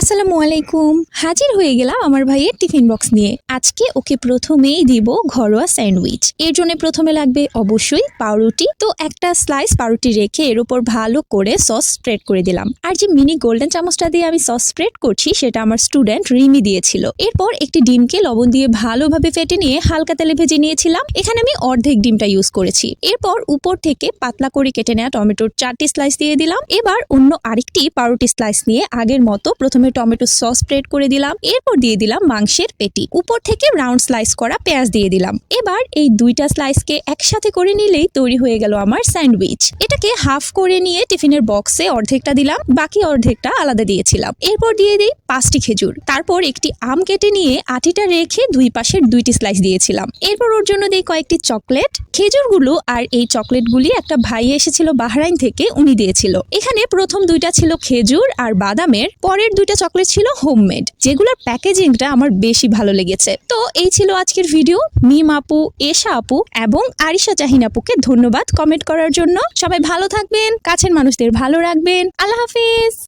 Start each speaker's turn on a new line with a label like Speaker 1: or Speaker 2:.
Speaker 1: আসসালামু আলাইকুম। হাজির হয়ে গেলাম আমার ভাইয়ের টিফিন বক্স নিয়ে। আজকে ওকে প্রথমেই দিব ঘরোয়া স্যান্ডউইচ। এর জন্য প্রথমে লাগবে অবশ্যই পাউরুটি। তো একটা স্লাইস পাউরুটি রেখে এর উপর ভালো করে সস স্প্রেড করে দিলাম। আর যে মিনি গোল্ডেন চামচটা দিয়ে আমি সস স্প্রেড করছি সেটা আমার স্টুডেন্ট রিমি দিয়েছিল। এরপর একটি ডিমকে লবণ দিয়ে ভালোভাবে ফেটে নিয়ে হালকা তেলে ভেজে নিয়েছিলাম। এখানে আমি অর্ধেক ডিমটা ইউজ করেছি। এরপর উপর থেকে পাতলা করে কেটে নেওয়া টমেটোর 4টি স্লাইস দিয়ে দিলাম। এবার অন্য আরেকটি পাউরুটি স্লাইস নিয়ে আগের মতো প্রথমে টমেটো সস স্প্রেড করে দিলাম। এরপর দিয়ে দিলাম মাংসের পেটি। উপর থেকে রাউন্ড স্লাইস করা পেঁয়াজ দিয়ে দিলাম। এবার এই দুইটা স্লাইসকে একসাথে করে নিলেই তৈরি হয়ে গেল আমার স্যান্ডউইচ। এটাকে হাফ করে নিয়ে টিফিনের বক্সে অর্ধেকটা দিলাম, বাকি অর্ধেকটা আলাদা দিয়েছিলাম। এরপর দিয়ে দিই 5টি খেজুর। তারপর একটি আম কেটে নিয়ে আটিটা রেখে দুই পাশের 2টি স্লাইস দিয়েছিলাম। এরপর ওর জন্য দিই কয়েকটি চকলেট। খেজুরগুলো আর এই চকলেটগুলি একটা ভাই এসেছিল বাহরাইন থেকে, উনি দিয়েছিল। এখানে প্রথম দুইটা ছিল খেজুর আর বাদামের, পরের দুইটা চকলেট ছিল হোমমেড, যেগুলোর প্যাকেজিংটা আমার বেশি ভালো লেগেছে। তো এই ছিল আজকের ভিডিও। মিম আপু, এশা আপু এবং আরিশা জাহিন আপুকে ধন্যবাদ কমেন্ট করার জন্য। সবাই ভালো থাকবেন, কাছের মানুষদের ভালো রাখবেন। আল্লাহ হাফিজ।